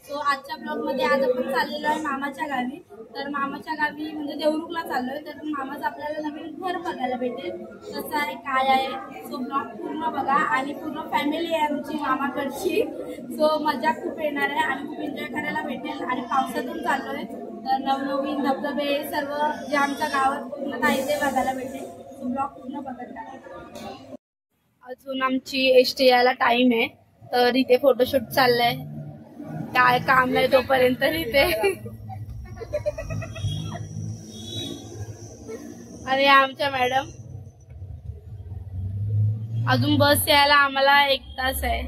So आजच्या blog मध्ये आज आपण चाललेलो आहे मामाच्या गावी। तर मामाच्या गावी म्हणजे देवरुखला चाललोय। तर मामाचं आपल्याला नवीन घर बघायला भेटेल, कसं आहे काय आहे। सो ब्लॉग पूर्ण बघा आणि पूर्ण फॅमिली आहे आमची मामाकडची। सो मजा खूप येणार आहे आणि खूप एन्जॉय करायला भेटेल। आणि पावसातून चाललोय तर नवनवीन धबधबे सर्व जे आमच्या गावात पूर्ण आहे ते बघायला भेटेल। सो ब्लॉग पूर्ण बघत राहा। अजून आमची एसटी यायला टाइम आहे, तर इथे फोटोशूट चाललंय। काय काम नाही तोपर्यंत इथे। आणि आमच्या मॅडम अजून बस यायला आम्हाला 1 तास आहे,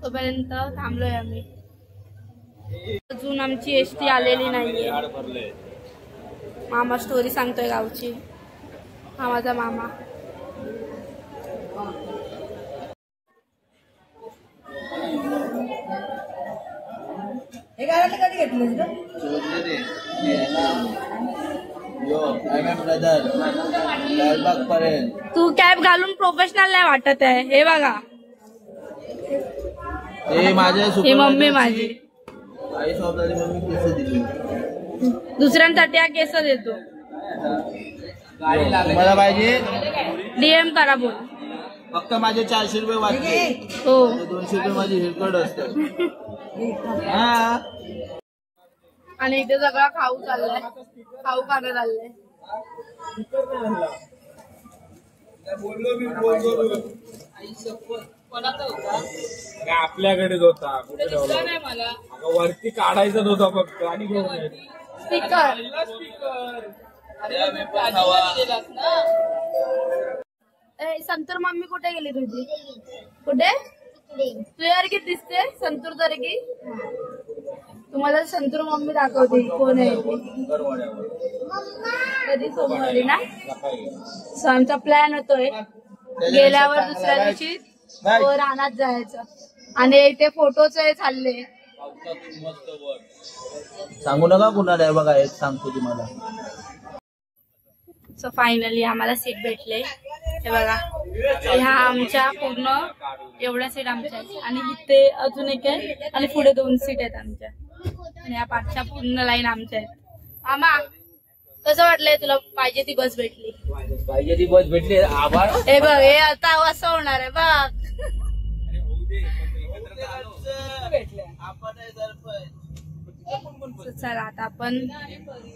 तोपर्यंत थांबलोय आम्ही। अजून आमची एसटी आलेली नाहीये। मामा स्टोरी सांगतोय गावची। हा माझा मामा। तू कॅप घालून प्रोफेशनल नाही वाटत आहे। हे बघा, हे मम्मी माझी। दुसऱ्यांसाठी हा केस देतो। मला पाहिजे डीएम करा बोल। फक्त माझे 400 रुपये वाटले। हो, 200 रुपये माझी हेअरकट असते। आणि इथे सगळा खाऊ चाललाय, खाऊ खाणं चाललंय। आपल्याकडेच होता, वरती काढायचाच होता फक्त। आणि स्पीकर संतूर मम्मी कुठे गेली तुझी? कुठे? तुझ्यासारखी दिसते संतूर सारखी। तुम्हाला संतूर मम्मी दाखवते कोण आहे ते। कधी सोमवारी ना। सो आमचा प्लॅन होतोय गेल्यावर दुसऱ्या दिवशी रानात जायचं। आणि इथे फोटोच चालले। सांगू नका कुणाला, बघा एक सांगतो तुम्हाला। सो फायनली आम्हाला सीट भेटले। हे बघा, ह्या आमच्या पूर्ण एवढ्या सीट आमच्या आहेत। आणि इथे अजून एक आहे आणि पुढे 2 सीट आहेत आमच्या। आणि या पाठच्या पूर्ण लाईन आमच्या आहेत। मामा कसं वाटलंय तुला? पाहिजे ती बस भेटली। पाहिजे ती बस भेटली। आभार। हे बघ, हे आता असं होणार आहे बघ। चला आता आपण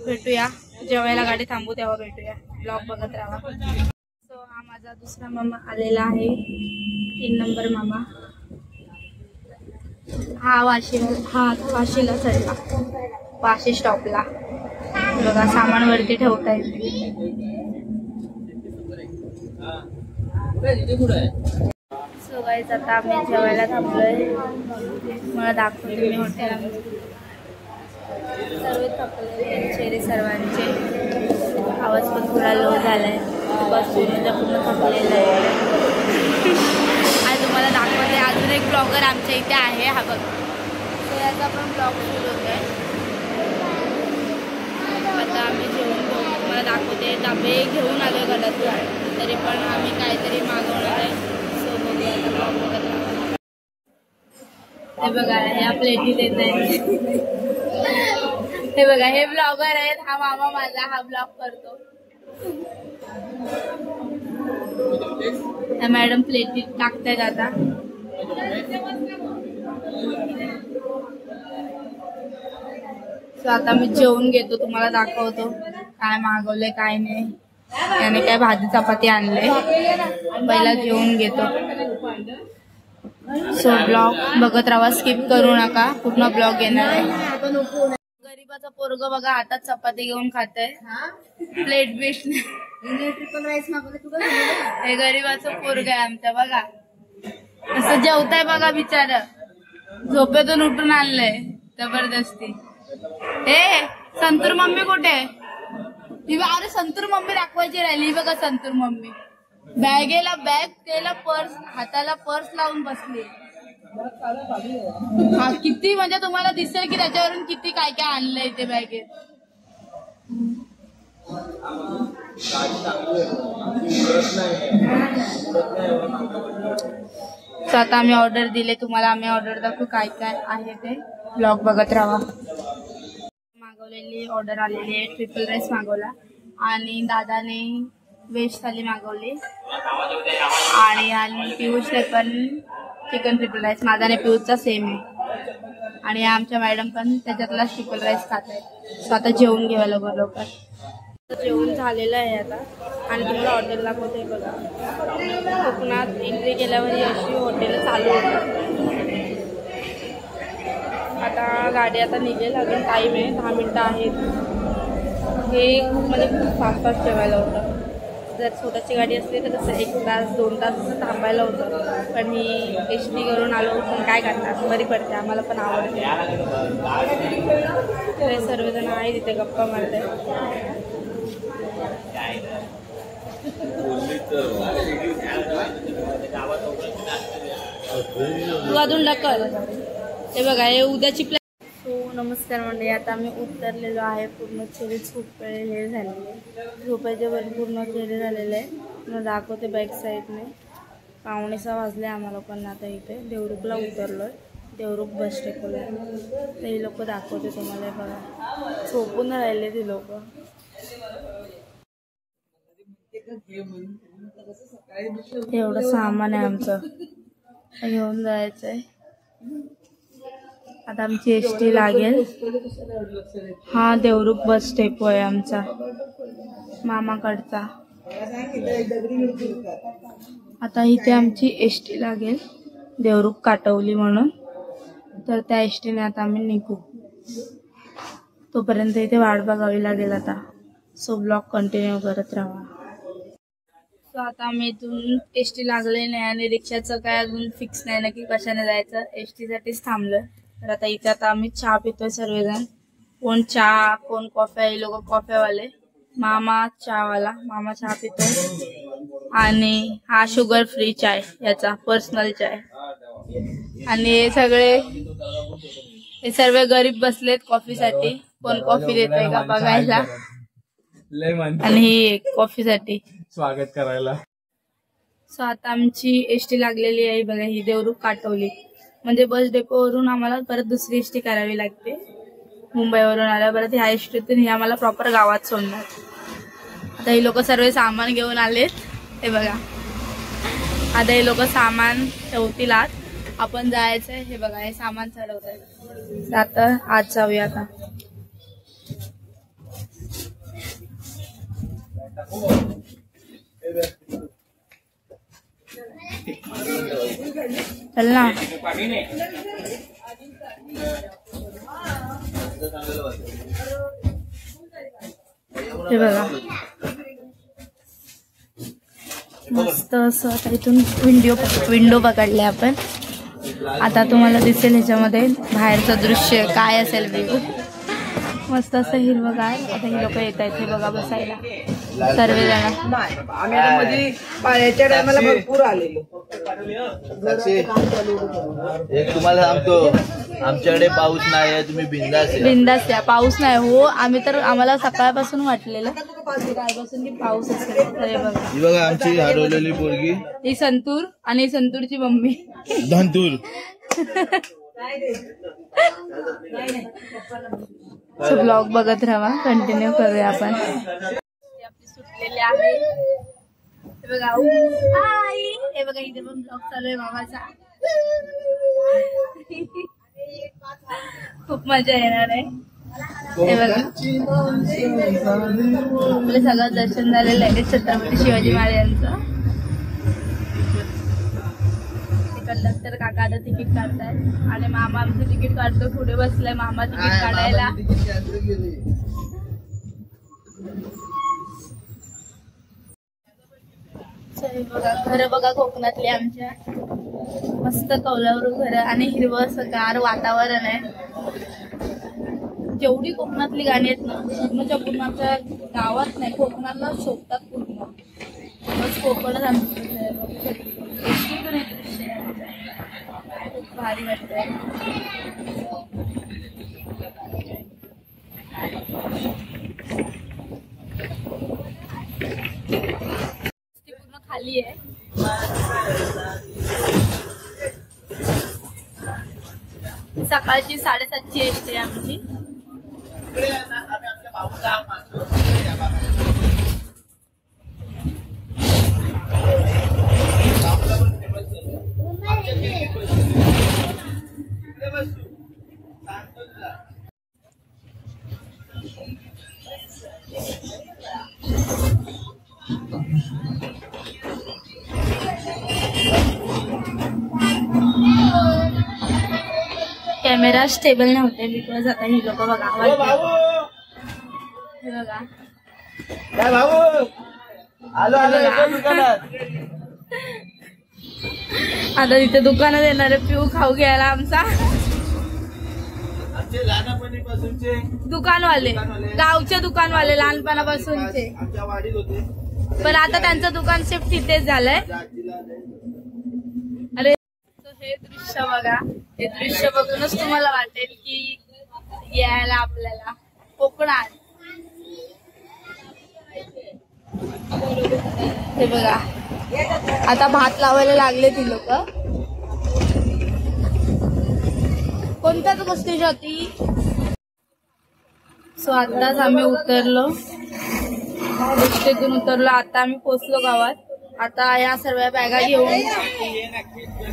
भेटूया, जेवायला गाडी थांबू तेव्हा भेटूया। ब्लॉग बघत राहा। सो हा माझा दुसरा मामा आलेला आहे, 3 नंबर मामा। हा वाशीला चढला, वाशी स्टॉपला। बघा सामान वरती ठेवताय। सो गाईज आता आम्ही जेवायला थांबलोय। मला दाखवते मी हॉटेल। सर्व थकलेले चेहरे सर्वांचे। आवाज पण थोडा लो झालाय, बसून पूर्ण थकलेला आहे। आणि तुम्हाला दाखवते अजून एक ब्लॉगर आमच्या इथे आहे, हा बघ। तो याचा पण ब्लॉग सुरू होतोय। आता आम्ही जेवण घेऊन तुम्हाला दाखवते। डबे घेऊन आलोय घरातून, तरी पण आम्ही काहीतरी मागवणार आहे। सो बघूया आता ब्लॉग बघत राहा। हे बघा, ह्या प्लेटी देत आहेत। हे बघा, हे ब्लॉगर आहेत। हा मामा माझा, हा ब्लॉग करतो। मॅडम प्लेटी टाकतायत आता। सो आता मी जेवून घेतो, तुम्हाला दाखवतो काय मागवले काय नाही। त्याने काय भाजी चपाती आणले, पहिला जेवून घेतो। सो ब्लॉग बघत राहा, स्किप करू नका, पूर्ण ब्लॉग येणार आहे। गरीबाचा पोरग बघा हातात चपाती घेऊन खातंय, प्लेट बिट। हे गरीबाचं पोरग आहे आमच्या, बघा असं जेवताय बघा बिचार। झोपेतून उठून आणलंय जबरदस्ती. ए संतूर मम्मी कुठे आहे? अरे संतूर मम्मी दाखवायची राहिली. बघा संतूर मम्मी बॅगेला बॅग त्याला पर्स हाताला पर्स लावून बसली. हा किती म्हणजे तुम्हाला दिसेल की त्याच्यावरून किती काय काय आणलंय ते बॅगेत. सो आता आम्ही ऑर्डर दिले तुम्हाला. आम्ही ऑर्डर दाखवू काय काय आहे ते. ब्लॉग बघत राहा. मागवलेली ऑर्डर आलेली आहे. ट्रिपल राईस मागवला आणि दादाने व्हेज थाली मागवली आणि पियुषने पण चिकन ट्रिपल राईस. माझा आणि पियुषचा सेम आहे आणि आमच्या मॅडम पण त्याच्यातला ट्रिपल राईस खात आहेत. सो आता जेवून घ्यावं लवकर. जेवण झालेलं आहे आता आणि तुम्हाला हॉटेल दाखवते. बघा कोकणात एंट्री केल्यावर अशी हॉटेल चालू होतात. आता गाडी आता निघेल. अजून टाईम आहे 10 मिनिटं आहेत. हे म्हणजे खूप फास्ट जेवायला होतं. जर स्वतःची गाडी असली तर तसं 1 तास 2 तास असं थांबायला होतं. पण मी एसटी करून आलो पण काय करणार बरी पडते. आम्हाला पण आवडते. ते सर्वजण आहे तिथे गप्पा मारते. तू अजून ढकल. हे बघा हे उद्याची प्लॅन. सो नमस्कार मंडळी. आता आम्ही उतरलेलो आहे. पूर्ण चेहरे खूप हे झालेले. झोपायचे पण पूर्ण चेहरे झालेले आहे. मग दाखवते बॅक साईडने. 5:45 वाजले आम्हाला पण. आता इथे देवरुखला उतरलोय. देवरुख बस स्टॉपला. ते लोक दाखवते तुम्हाला. बघा झोपून राहिले ते लोक. एवढं सामान आहे आमचं. घेऊन जायचंय. आता आमची एसटी लागेल. हा देवरुख बस स्टॉप आहे आमचा मामाकडचा. आता इथे आमची एसटी लागेल देवरुख काटवली म्हणून. तर त्या एसटीने आता आम्ही निघू. तोपर्यंत इथे वाट बघावी लागेल आता. सो ब्लॉग कंटिन्यू करत राहा. सो आता आम्ही इथून एसटी लागले नाही आणि रिक्षाचं काय अजून फिक्स नाही ना की कशाने जायचं. एसटी साठीच थांबलोय. तर आता इथे आता आम्ही चहा पितोय सर्वजण. कोण चहा कोण कॉफी. हे लोक कॉफीवाले. मामा चहावाला. मामा चहा पितोय आणि हा शुगर फ्री चाय याचा पर्सनल चाय. आणि हे सर्व गरीब बसलेत कॉफीसाठी. कोण कॉफी देतोय का बघायला. आणि ही कॉफीसाठी स्वागत करायला. सो आता आमची एसटी लागलेली आहे. बघा ही देवरुख काटवली. म्हणजे बस डेपोवरून आम्हाला परत दुसरी एसटी करावी लागते. मुंबईवरून आल्या परत ह्या एसटीतून ही आम्हाला प्रॉपर गावात सोडणार. आता ही लोक सर्व सामान घेऊन आलेत. हे बघा आता हे लोक सामान ठेवतील आत. आपण जायचंय. हे बघा हे सामान चढवत आहेत. आता आज जाऊया. आता चल ना. हे बघा मस्त असं. आता इथून विंडो पकडले आपण. आता तुम्हाला दिसेल ह्याच्यामध्ये बाहेरचं दृश्य काय असेल. व्ह्यू मस्त असं हिरवगार. आता ही लोक येत आहेत. हे बघा बसायला सर्वजण. पाण्याच्या टायमाला भरपूर आलेलो. एक तुम्हाला सांगतो आमच्याकडे पाऊस नाही आहे. तुम्ही बिंदास या. पाऊस नाही हो. आम्हाला सकाळपासून वाटलेलं सकाळपासून की पाऊस असेल. हे बघा आमची हरवलेली पोरगी. ही संतूर आणि संतूरची मम्मी धंतूर. ब्लॉग बघत राहा. कंटिन्यू करूया आपण. आपली सुटलेली आहे. हे बघा हे बघा इथे पण ब्लॉग चालू आहे मामाचा. खूप मजा येणार आहे. हे बघा आपलं सगळं दर्शन झालेलं आहे छत्रपती शिवाजी महाराजांचं. कंडक्टर काका आता तिकीट काढतायत आणि मामा आमचं तिकीट काढतो. पुढे बसलाय मामा तिकीट काढायला. बघा घर बघा कोकणातली आमच्या. मस्त कौलारू घर आणि हिरवं गार वातावरण आहे. जेवढी कोकणातली गाणी आहेत ना पूर्णच्या पूर्णच्या गावात नाही कोकणाला शोभतात पूर्ण. बस कोकणच आमचं खूप भारी वाटतंय. पूर्ण खाली आहे. सकाळची 7:30ची येते आमची. कॅमेरा स्टेबल नव्हते बिकॉज आता ही लोक बघा आवाज बघा आता तिथे दुकानात येणारे पिऊ खाऊ घ्यायला आमचा दुकानवाले गावचे दुकानवाले लहानपणापासूनचे पण आता त्यांचं दुकान शिफ्ट तिथेच झालंय. अरे हे दृश्य बघा. हे दृश्य बघूनच तुम्हाला वाटेल की यायला आपल्याला कोकणात. हे बघा आता भात लावायला लागले ती लोक. कोणत्याच गोष्टीची होती. सो आताच आम्ही उतरलो गोष्टीतून उतरलो. आता आम्ही पोहोचलो गावात. आता या सर्व बॅगा घेऊन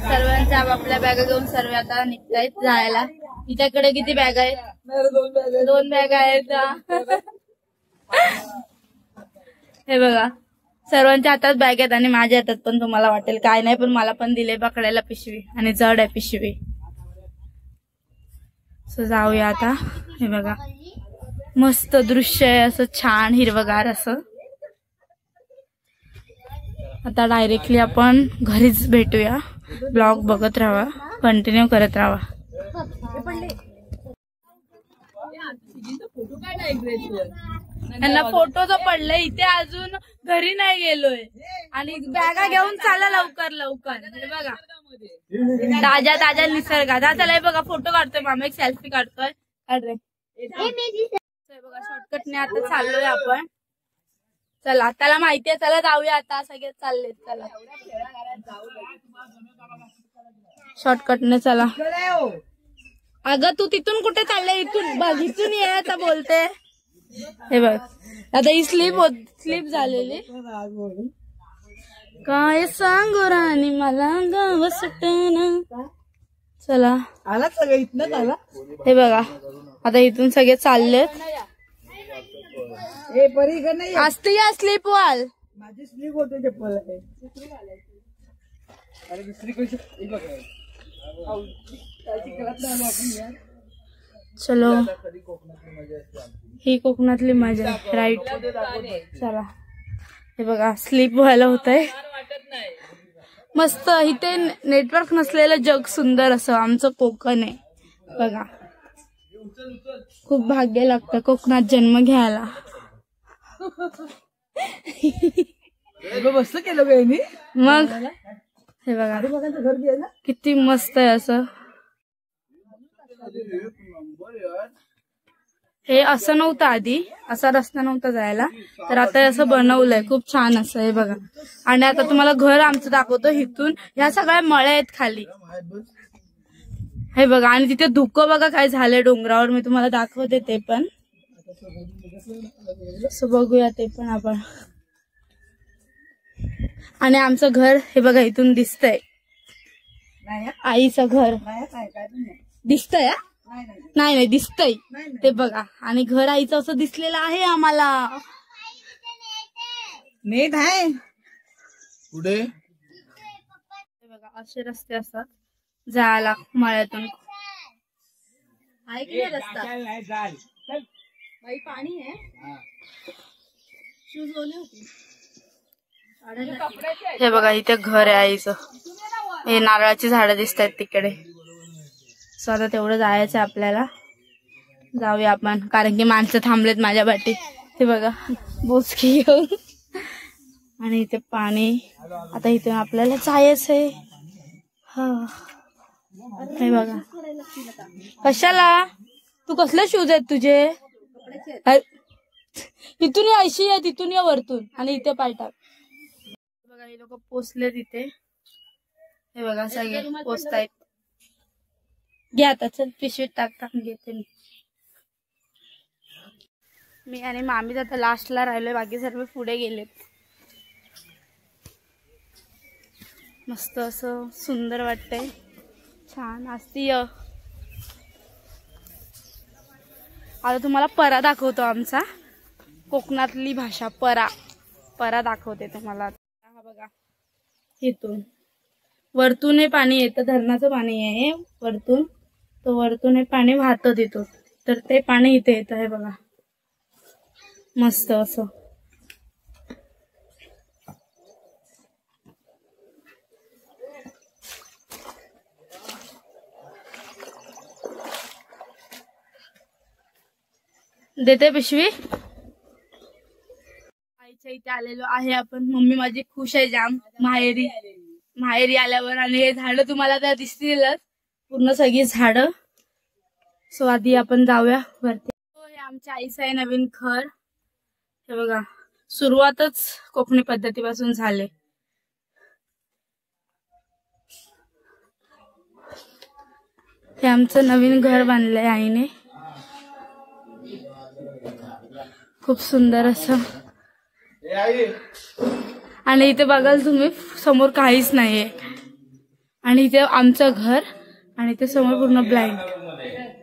सर्वांच्या आपापल्या बॅगा घेऊन सर्व आता निघतायत जायला. तिच्याकडे किती बॅग आहेत? 2 बॅग आहेत. हे बघा सर्वांच्या हातात बॅग आहेत आणि माझ्या हातात पण तुम्हाला वाटेल काय नाही पण मला पण दिले पकडायला पिशवी आणि जड आहे पिशवी. सो जाऊया आता. हे बघा मस्त दृश्य आहे असं छान हिरवगार असं. आता डायरेक्टली आपण घरीच भेटूया. ब्लॉग बघत राहा कंटिन्यू करत राहा. त्यांना फोटो जो पडले इथे अजून घरी नाही गेलोय आणि बॅगा घेऊन चाला लवकर लवकर. हे बघा ताज्या ताज्या निसर्गात. हा चला हे बघा फोटो काढतोय मामा एक सेल्फी काढतोय. बघा शॉर्टकटने आता चाललोय आपण. चला त्याला माहितीये चला जाऊया आता सगळे चाललेत. चला शॉर्टकटने चला. अगं तू तिथून कुठे चाललंय? इथून बघ इथून ये आता बोलते. हे बघ आता ही स्लीप झालेली. काय सांगू राणी मला गाव सुटना. चला आला सगळं इथनच आला. हे बघा आता इथून सगळे चाललेत. असते या स्लीप वाल माझी स्लीप होते चप्पल आहे. चलो ही कोकणातली मजा राईट. चला हे बघा स्लीप व्हायला होत आहे. मस्त इथे नेटवर्क नसलेलं जग सुंदर असं आमचं कोकण आहे बघा. खूप भाग्य लागतं कोकणात जन्म घ्यायला. मस्त केलं मी मग. हे बघा किती मस्त आहे असं. हे असं नव्हतं आधी असा रस्ता नव्हता जायला तर आता असं बनवलंय खूप छान असं. हे बघा आणि आता तुम्हाला घर आमचं दाखवतो. इथून ह्या सगळ्या मळ्या आहेत खाली. हे बघा आणि तिथे धुकं बघा काय झालंय डोंगरावर. मी तुम्हाला दाखवते ते पण. बघूया ते पण आपण. आणि आमचं घर हे बघा इथून दिसतंय. आईचं घर दिसतंय. नाही नाही दिसतंय ते बघा. आणि घर आईचं असं दिसलेलं आहे आम्हाला. नीट आहे पुढे. बघा असे रस्ते असतात जायला मळ्यातून. आहे की नाही रस्ता? बाई पाणी आहे. शूज ओले होते. हे बघा इथे घर आहे आईचं. हे नारळाची झाडं दिसत आहेत तिकडे. सो आता तेवढं जायचं आपल्याला. जाऊया आपण, कारण की माणसं थांबलेत माझ्या बाटीत. ते बघा बोचकी घेऊन. आणि इथे पाणी. आता इथून आपल्याला जायचंय. हा हे बघा. कशाला? तू कसले शूज आहेत तुझे? इथून या, ऐशी आहे तिथून या वरतून. आणि इथे पाय टाक. बघा हे लोक पोचले तिथे. हे बघा सगळे पोचतायत. घ्या आता, चल पिशवीत टाक घेते मी आणि मामी. आता लास्टला राहिलोय, बाकी सर्व पुढे गेलेत. मस्त असं सुंदर वाटतंय, छान असती. आता तुम्हाला परा दाखवतो, आमचा कोकणातली भाषा परा दाखवते तुम्हाला. हा बघा इथून वरतून हे पाणी येतं, धरणाचं पाणी आहे वरतून. तो वरतून हे पाणी वाहतं तिथून, तर ते पाणी इथे येतं. हे बघा मस्त असं. देते पिशवी. आईच्या इथे आलेलो आहे आपण. मम्मी माझी खुश आहे जाम, माहेरी आल्यावर. आणि हे झाडं तुम्हाला तर दिसतीलच, पूर्ण सगळी झाडं. सो आधी आपण जाऊया वरती. हे आमच्या आईचं आहे नवीन घर. हे बघा सुरुवातच कोकणी पद्धतीपासून झाले. हे आमचं नवीन घर बांधलंय आईने, खूप सुंदर असं. आणि इथे बघाल तुम्ही समोर काहीच नाहीये. आणि इथे आमचं घर, आणि इथे समोर पूर्ण ब्लाइंड.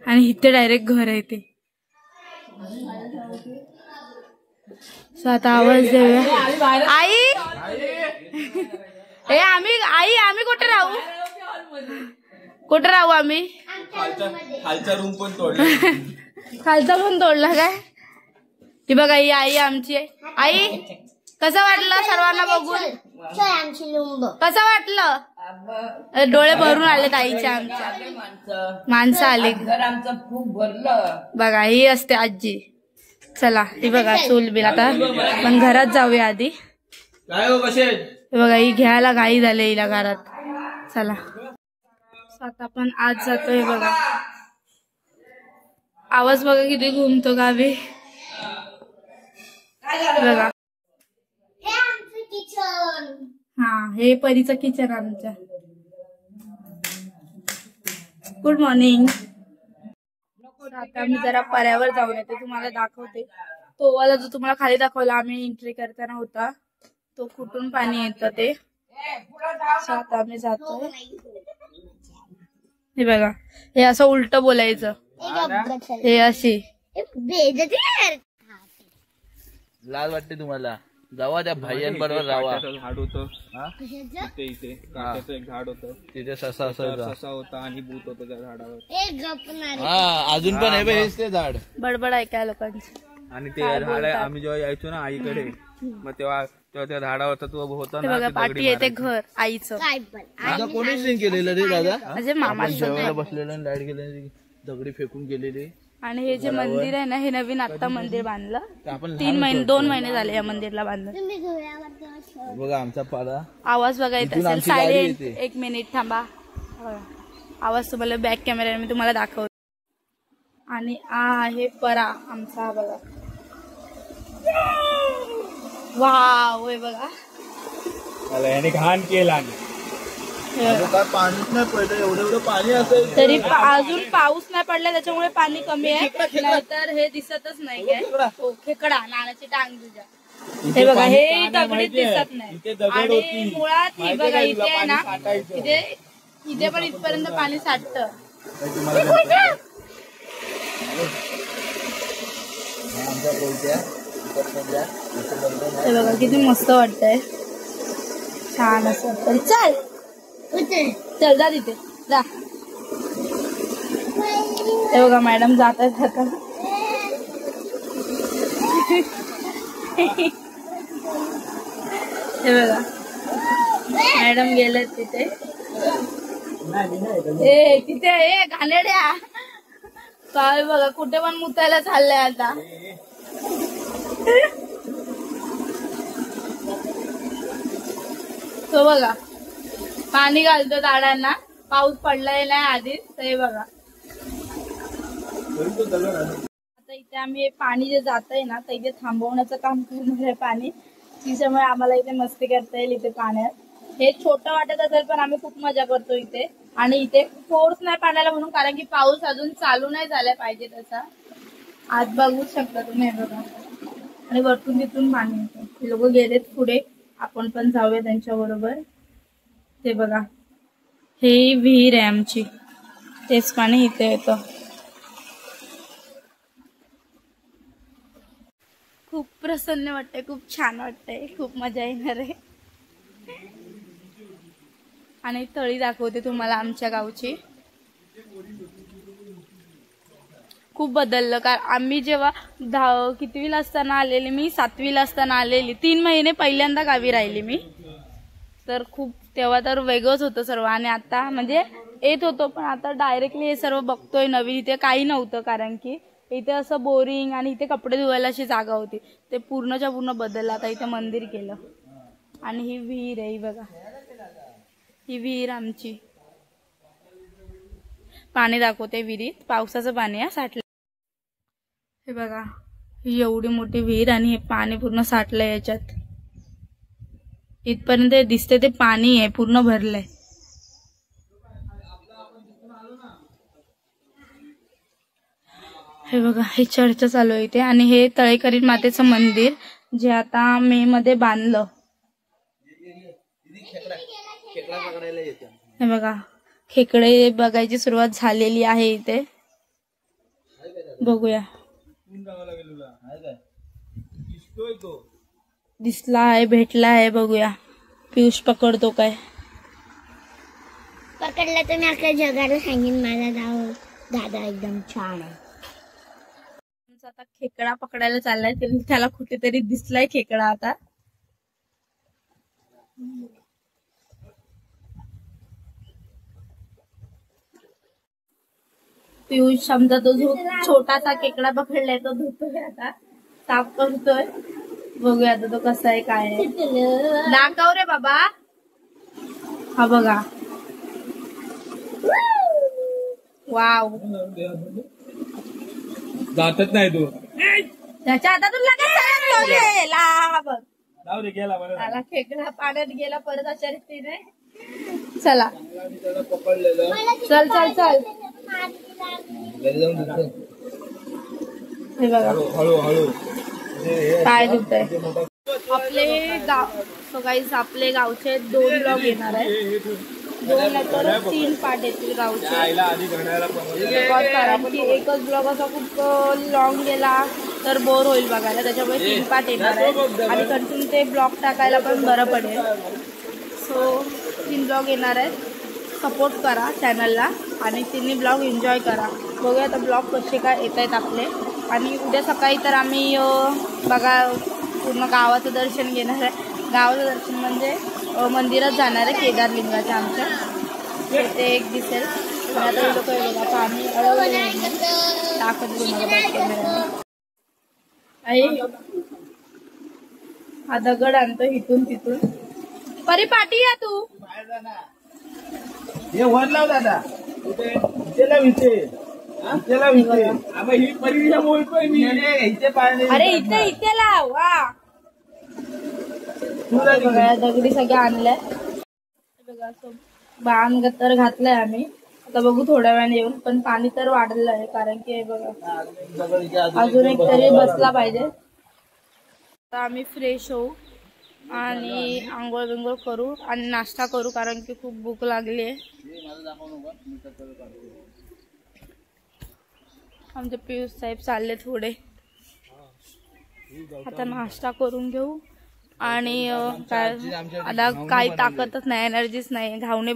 आणि इथे डायरेक्ट घर आहे ते. सो आता आवाज देऊया. आई आम्ही कुठे राहू आम्ही? खालचा रूम पण तोडला. खालचा पण तोडला काय? ती बघा ही आई आमची आहे. आई कसं वाटलं सर्वांना बघून? कसं वाटलं? डोळे भरून आलेत आईच्या. आमच्या माणसं आली. खूप भरलं. बघा ही असते आजी. चला ही बघा चूल बिल. आता पण घरात जाऊया आधी. बघा ही घ्यायला घाई झाली हिला घरात. चला आता आपण आज जातोय. बघा आवाज बघा किती घुमतो गावी. बघा हा हे परीचं किचन आमच्या. Good morning. आता मी जरा पर्यावर जाऊन येते, तुम्हाला दाखवते. तो वाला जो तुम्हाला खाली दाखवला आम्ही एंट्री करताना होता, तो कुठून पाणी येतं ते. आता आम्ही जातोय. हे बघा हे असं उलट बोलायचं. हे अशी लाज वाटते तुम्हाला? जावा त्या भाईयांबरोबर राहा. झाड होतं इथे काट्याचं एक झाड होतं, तिथे ससा होता आणि भूत होतं त्या झाडावर. हा अजून पण आहे हेच ते झाड. बडबड ऐकाय लोकांची. आणि ते झाड आम्ही जेव्हा यायचो ना आईकडे, मग तेव्हा त्या झाडावरचा तो होता ना. बघा पाठी येते घर आईचं. कोणी सीन केलेलं रे दादा? म्हणजे मामाचं बसलेलं लाईट गेलेली, दगडी फेकून गेलेली. आणि हे जे मंदिर आहे ना, हे नवीन आता मंदिर बांधलं. 2 महिने झाले या मंदिरला बांधलं. बघा आमचा पाडा. आवाज बघा येत असेल सायलेंट. 1 मिनिट थांबा. आवाज तुम्हाला बॅक कॅमेरा मी तुम्हाला दाखवतो. आणि आहे परा आमचा. बघा वाव हे बघा याने घाण केला. पाणीच नाही पडलं, एवढं पाणी असेल तरी अजून पाऊस नाही पडला त्याच्यामुळे पाणी कमी आहे. तर हे दिसतच नाही काय. खेकडा नाण्याची टांग तुझ्या. हे बघा हे दगडीत दिसत नाही. आणि मुळात ही बघा इथे आहे ना, इथे पण इथपर्यंत पाणी साठतं. हे बघा किती मस्त वाटतंय, छान असं. चल चल जा तिथे जा. हे बघा मॅडम जात आहेत आता. हे बघा मॅडम गेलेत तिथे. ए तिथे ए घाणेड्या काय बघा कुठे पण मुतायला चाललंय आता. तो बघा पाणी घालतो झाडांना. पाऊस पडलाय नाही आधीच. ते बघा आता इथे आम्ही पाणी जे जात आहे ना तर इथे थांबवण्याचं काम करणार आहे पाणी. त्याच्यामुळे आम्हाला इथे मस्ती करता येईल इथे पाण्यात. हे छोटं वाटत असेल पण आम्ही खूप मजा करतो इथे. आणि इथे फोर्स नाही पाण्याला म्हणून कारण की पाऊस अजून चालू नाही झालाय पाहिजे तसा. आज बघू शकता तुम्ही हे बघा. आणि वरतून तिथून पाणी येतं. ते लोक गेलेत पुढे आपण पण जाऊया त्यांच्या बरोबर. ते बघा हे विहीर आहे आमची. तेच पाणी इथे येतं. खूप प्रसन्न वाटतंय. खूप छान वाटतंय. खूप मजा येणार आहे. आणि तळी दाखवते तुम्हाला आमच्या गावची. खूप बदललं. कारण आम्ही जेव्हा कितवीला असताना आलेली मी 7वीला असताना आलेली. 3 महिने पहिल्यांदा गावी राहिली मी. तर खूप तेव्हा तर वेगळंच होतं सर्व. आणि आता म्हणजे येत होतो पण आता डायरेक्टली हे सर्व बघतोय नवीन. इथे काही नव्हतं कारण की इथे असं बोरिंग आणि इथे कपडे धुवायला अशी जागा होती. ते पूर्णच्या पूर्ण बदललं. आता इथे मंदिर केलं. आणि ही विहीर आहे. ही बघा ही विहीर आमची. पाणी दाखवते विहिरीत. पावसाचं पाणी आहे साठलं. हे बघा ही एवढी मोठी विहीर आणि हे पाणी पूर्ण साठलंय याच्यात. इथपर्यंत दिसते ते पाणी आहे पूर्ण भरलंय. हे बघा हे चर्च चालू आहे इथे. आणि हे तळेकरी मातेचं मंदिर जे आता मे मध्ये बांधलं. हे बघा खेकडे बघायची सुरुवात झालेली आहे इथे. बघूया दिसला आहे भेटला आहे. बघूया पियुष पकडतो काय. पकडला तर मी अख्ख्या जगाला सांगेन माझा दादा एकदम छान आहे. आता खेकडा पकडायला चाललाय. त्याला कुठेतरी दिसलाय खेकडा आता. पियुष आमचा तो जो छोटासा खेकडा पकडलाय तो धुतोय आता. साफ करतोय. बघूया आता तो कसा आहे काय आहे. दाखव रे बाबा. हा बघा वाव जातच नाही तू. त्याच्या हातातून त्याला खेकडा पाण्यात गेला परत अशा रीतीने. चला चल चल चल. हे बघा हळूहळू काय दुखतंय. आपले गाव गाईस आपले गावचे 2 ब्लॉग येणार आहे. 2 नंतर 3 पार्ट येतील गावचे. कारण की एकच ब्लॉग असा खूप लॉंग गेला तर बोर होईल बघायला. त्याच्यामुळे 3 पार्ट येणार आहे. आणि कंटिन्यू ते ब्लॉग टाकायला पण बरं पडेल. सो 3 ब्लॉग येणार आहेत. सपोर्ट करा चॅनलला आणि 3 ब्लॉग एन्जॉय करा. बघूया आता ब्लॉग कसे काय येत आहेत आपले. आणि उद्या सकाळी तर आम्ही बघा पूर्ण गावाचं दर्शन घेणार आहे. गावाचं दर्शन म्हणजे मंदिरात जाणार आहे केदारलिंगाच्या आमच्या. ते एक दिसेल. आता हे लोक बघा पाणी टाकत आई हा दगड आणतो इथून तिथून. परी पाठी या तू. हे वर लाव दादा. अरे इथे इथे लाव. वा बघा दगडी सगळ्या आणल्या. बघा असं बाण तर घातलाय आम्ही. आता बघू थोड्या वेळाने येऊन. पण पाणी तर वाढलं आहे कारण की हे बघा अजून एक तरी बसला पाहिजे. आता आम्ही फ्रेश होऊ आणि आंघोळ बिंघोळ करू आणि नाश्ता करू कारण की खूप भूक लागली आहे. आमचे पियुष साहेब चालले थोडे. आता नाश्ता करून घेऊ. आणि काय आता काही ताकदच नाही एनर्जीच नाही. घावणे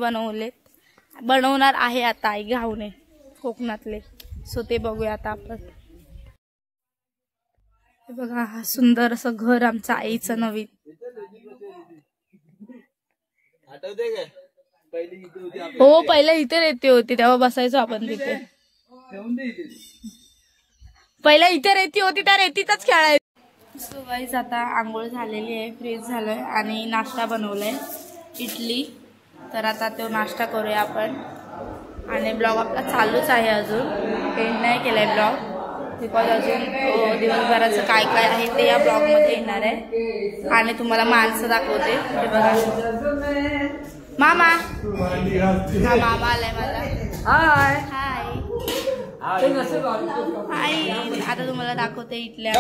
बनवणार आहे आता आई घावणे कोकणातले. सो ते बघूया आता आपण. बघा हा सुंदर असं घर आमचं आईचं नवीन. आठवते काय पहिली इथे होती आपली. हो पहिले इथे रेती होती तेव्हा बसायचो आपण तिथे. पहिला इथे रेती होती त्या रेतीतच खेळायचो. सो गाईस आता आंघोळ झालेली आहे, फ्रेश झालोय आणि नाश्ता बनवलाय इडली. तर आता तो नाश्ता करूया आपण. आणि ब्लॉग आपला चालूच आहे, अजून एंड नाही केलाय ब्लॉग बिकॉज अजून दिवसभराचं काय काय आहे ते या ब्लॉगमध्ये येणार आहे. आणि तुम्हाला माणसं दाखवते. हे बघा मामा, हा मामा आलाय माझा. हाय हाय हाय. आता तुम्हाला दाखवते इटल्या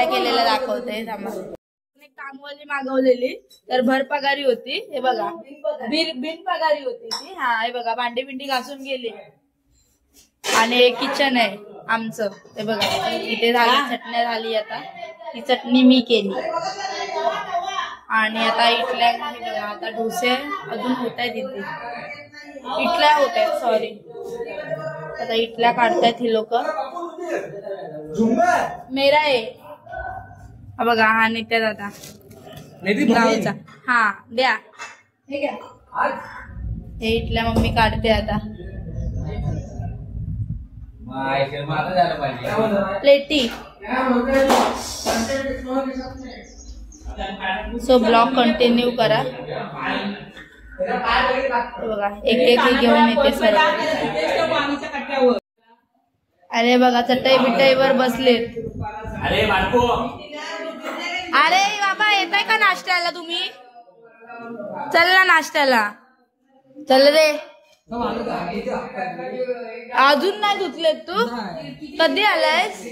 केलेल्या दाखवते. एक कामवाली मागवलेली तर भरपगारी होती. हे बघा बिन पगारी होती ती. हा हे बघा भांडी बिंडी घासून गेली. आणि एक किचन आहे आमचं. हे बघा इथे झाली चटण्या झाली. आता ही चटणी मी केली. आणि आता इटल्या बघा. आता डोसे अजून होत आहेत इथे. इटल्या होत आहेत सॉरी. आता इटल्या काढतायत ही लोक. मेरा आहे हा बघा. हा निघतात आता गावचा. हा द्या हे इटल्या मम्मी काढते आता प्लेटी. सो ब्लॉग कंटिन्यू करा. बघा एक एक घेऊन येते सर. अरे बघा चटई बिटईवर बसलेत. अरे बाबा येताय का नाश्त्याला तुम्ही? चल ना नाश्त्याला चल रे. अजून नाही धुतलेत तू? कधी आलायस?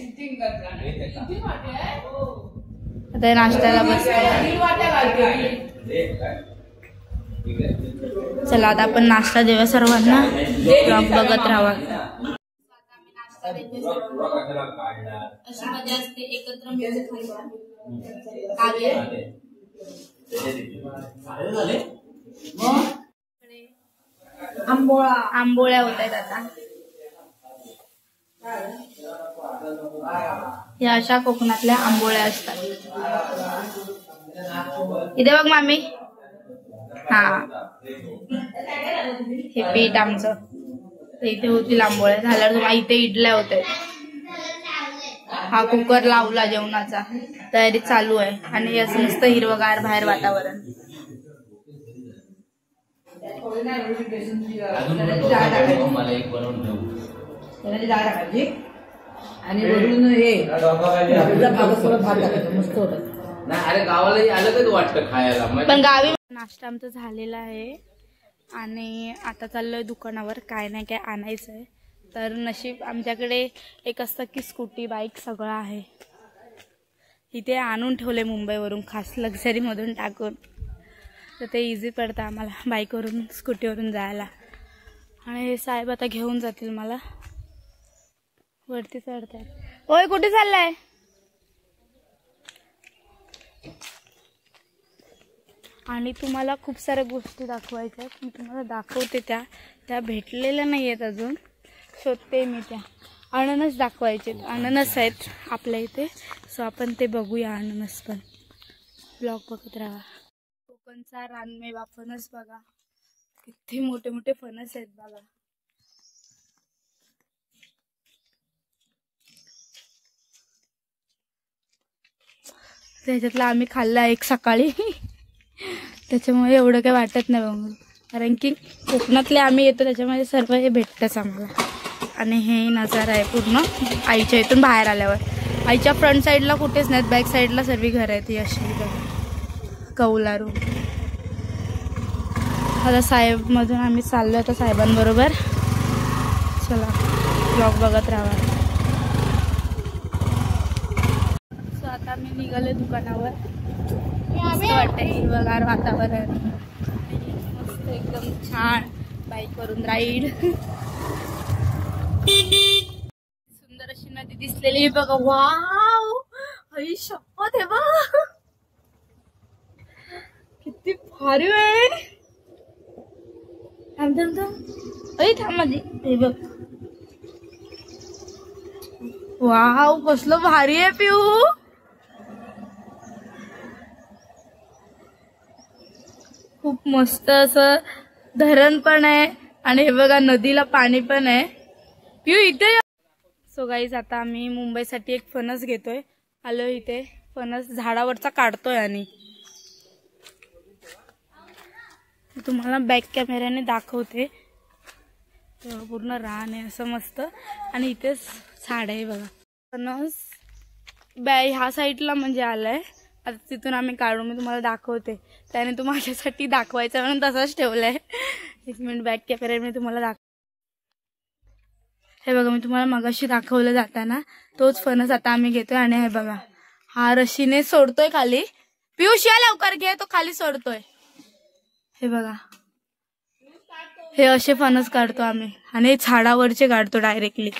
आता नाश्त्याला बसते. चला आता आपण नाश्ता देऊया सर्वांना. ब्लॉग बघत राहा. अशी मजा असते एकत्र मिळून आंबोळ्या होत आहेत आता. या अशा कोकणातल्या आंबोळ्या असतात. इथे बघ मामी. हा हे पीठ आमचं. इथे होतील आंबोळ्या झाल्यावर तुम्हाला इथे इडल्या होत आहेत. हा कुकर लावला जेवणाचा. तयारी चालू आहे. आणि असं नुसतं हिरवगार बाहेर वातावरण. आणि वरून हे भात टाकायचं मस्त होत. अरे गावाला आलं का वाटतं खायला. पण गावी नाश्ता आमचा झालेला आहे. आणि आता चाललोय दुकानावर काय नाही काय आणायचंय. तर नशीब आमच्याकडे एक असतं की स्कूटी बाईक सगळं आहे. इथे आणून ठेवले मुंबईवरून खास लक्झरी मधून टाकून. तर ते इझी पडतं आम्हाला बाईकवरून स्कूटीवरून जायला. आणि हे साहेब आता घेऊन जातील मला. वरती चढताय. ओय कुठे चाललाय? आणि तुम्हाला खूप साऱ्या गोष्टी दाखवायच्या आहेत. मी तुम्हाला दाखवते. त्या भेटलेल्या नाही आहेत अजून. शोधते मी त्या. अननस दाखवायचे. अननस आहेत आपल्या इथे. सो आपण ते बघूया अननस पण. ब्लॉग बघत राहा. कोकणचा रानमेवा फणस बघा. किती मोठे मोठे फणस आहेत बघा. त्याच्यातला आम्ही खाल्ला एक सकाळी. त्याच्यामुळे एवढं काही वाटत नाही बघून. कारण की कोकणातले आम्ही येतो त्याच्यामुळे सर्व हे भेटतंच आम्हाला. आणि हे नजारा आहे पूर्ण आईच्या इथून बाहेर आल्यावर. आईच्या फ्रंट साईडला कुठेच नाहीत. बॅक साईडला सर्व घर आहेत. ही अशी कौलारू. आता साहेब मधून आम्ही चाललो आता साहेबांबरोबर. चला ब्लॉग बघत राहा. सो आता मी निघाले दुकानावर. मस्त वाटतं हिरवगार वातावरण. मस्त एकदम छान बाईकवरून राईड. सुंदर अशी नदी दिसलेली बघा. वाव आई शपथ आहे बघ. किती भारी आहे. थांब माझी. हे बघ वाव कसलं भारी आहे पिऊ. खूप मस्त असं धरण पण आहे आणि हे बघा नदीला पाणी पण आहे. पिऊ इथे. सो गाईज आता आम्ही मुंबईसाठी एक फणस घेतोय. आलो इथे फणस झाडावरचा काढतोय आणि तुम्हाला बॅक कॅमेऱ्याने दाखवते. पूर्ण रान आहे असं मस्त आणि इथे झाड आहे बघा. फणस ह्या साईडला म्हणजे आलाय. आता तिथून आम्ही काढू, मी तुम्हाला दाखवते. त्याने तू माझ्यासाठी दाखवायचा म्हणून तसाच ठेवलाय. एक मिनिट बॅक कॅमेऱ्याने तुम्हाला दाखव. हे बघा मी तुम्हाला मगाशी दाखवलं जाताना तोच फणस आता आम्ही घेतोय आणि हे बघा हा रशीने सोडतोय खाली. पियुष या लवकर घे, तो खाली सोडतोय. हे बघा हे असे फणस काढतो आम्ही आणि झाडावरचे काढतो डायरेक्टली.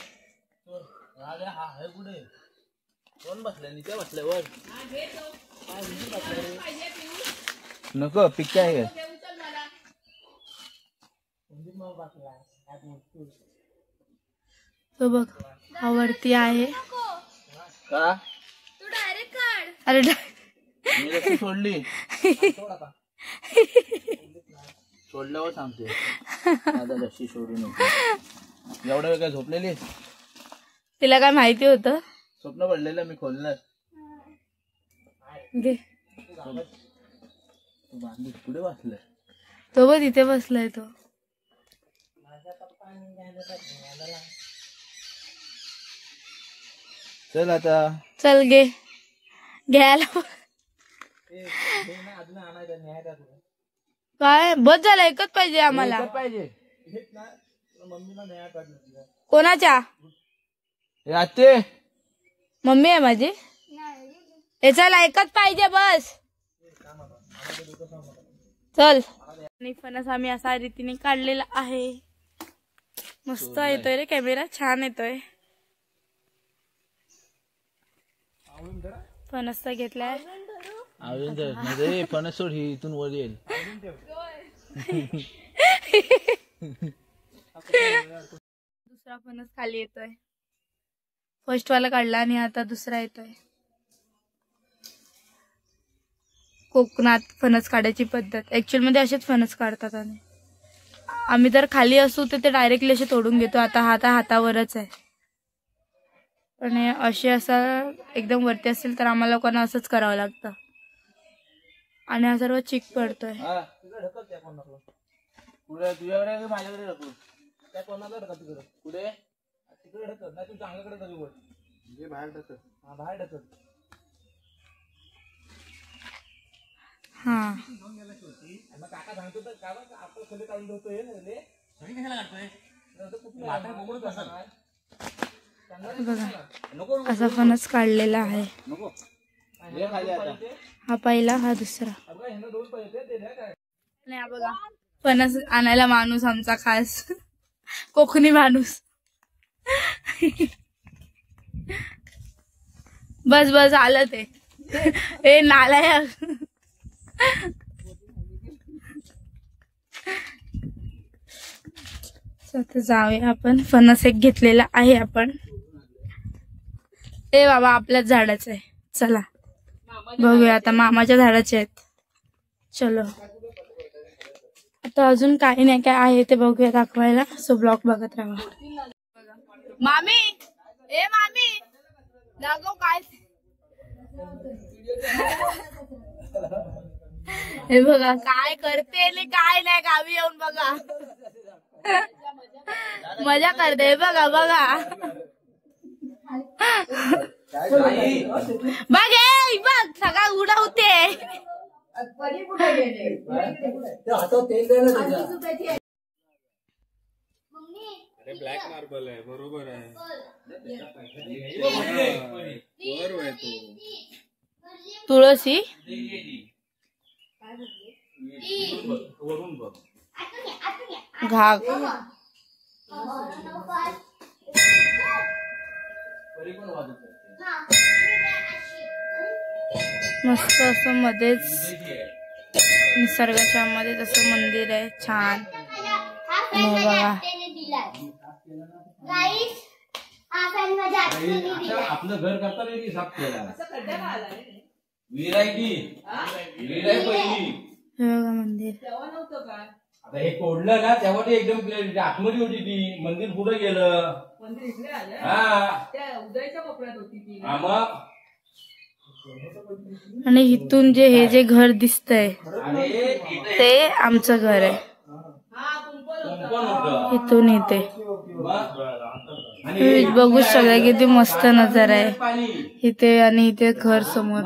नको पिक्चर आहे तो बघ हा वरती आहे का. अरे मी रस्सी सोडली. सोडल्यावर सांगते आता रस्सी सोडू नको. एवढ्या वेळ काय झोपलेली. तिला काय माहिती होतं. स्वप्न पडलेलं मी खोलणार. घे पुढे बसलाय तो बघ तिथे बसलाय तो. चल आता चल घे घ्यायला. काय बस झालं एकच पाहिजे आम्हाला. पाहिजे कोणाच्या आते मम्मी आहे माझी. हे चल एकच पाहिजे बस. चल. आणि फणस आम्ही असा रीतीने काढलेला आहे. मस्त येतोय रे कॅमेरा, छान येतोय. फणस घेतलाय. अजून फणस सोड ही इथून वर येईल. दुसरा फणस खाली येतोय. फर्स्ट वाला काढला आणि आता दुसरा येतोय. कोकणात फणस काढायची पद्धत ऍक्च्युअल मध्ये असेच फणस काढतात आणि आम्ही जर खाली असू तर ते डायरेक्टली असे तोडून घेतो. आता हातावरच आहे पण असे असं एकदम वरती असेल तर आम्हाला लोकांना असंच करावं लागतं आणि हा सर्व चिक पडतोय. हा बघा असा फणस काढलेला आहे. हा पहिला हा दुसरा. आणि हा बघा फणस आणायला माणूस आमचा खास कोकणी माणूस. बस बस आलं ते. ए नालायक. आता जाऊया आपण. फणस एक घेतलेला आहे आपण. ए बाबा आपल्याच झाडाचं आहे. चला बघूया आता. मामाच्या झाडाचे आहेत. चलो आता अजून काही नाही काय आहे ते बघूया दाखवायला. सो ब्लॉग बघत राहा. मामी ए मामी दाखव काय. हे बघा काय करते आणि काय नाही. गावी येऊन बघा मजा करते. बघा बघा बघ बघ सगळा उडा होते. ब्लॅक मार्बल आहे. बरोबर आहे. तुळशी घाग मस्त असं मध्येच निसर्गाच्या मध्ये असं मंदिर आहे छान. आणि बघा आपलं घर करता हे बघा मंदिर. आता हे तोडलं ना तेव्हा ते एकदम क्लिअर आतमध्ये होती ती. मंदिर पुढे गेलं. हा मग आणि इथून जे हे जे घर दिसतंय ते आमचं घर आहे. इथून इथे बघू शकता किती मस्त नजारा आहे इथे. आणि इथे घर समोर.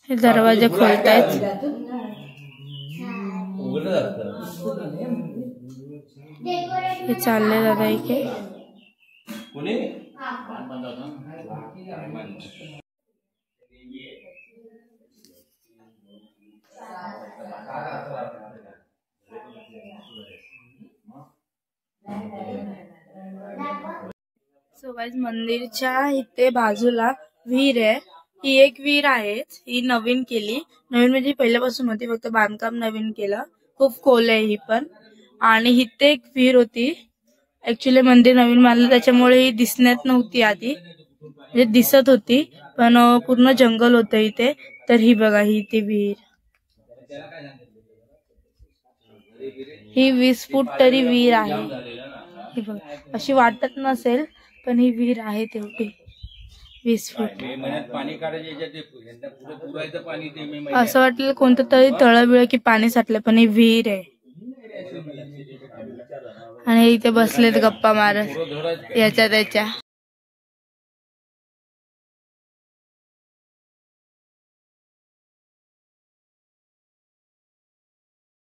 हे दरवाजे खोलतायत. हे चालले दादा इथे. सो गाइस मंदिरच्या इथे बाजूला विहीर आहे. ही एक विहीर आहे. ही नवीन केली. नवीन म्हणजे पहिल्यापासून होती, फक्त बांधकाम नवीन केलं. खूप खोल आहे ही पण. आणि इथे एक विहीर होती. ऍक्च्युली मंदिर नवीन बांधलं त्याच्यामुळे ही दिसण्यात नव्हती आधी. म्हणजे दिसत होती पण पूर्ण जंगल होतं इथे. तर ही बघा ही ती विहीर. ही 20 फूट तरी विहीर आहे. ही बघा अशी वाटत नसेल पण ही विहीर आहे तेवढी 20 फूट. असं वाटलं कोणतं तरी तळबिळ की पाणी साठलं पण ही विहीर आहे. आणि इथे बसलेत गप्पा मारत याच्या त्याच्या.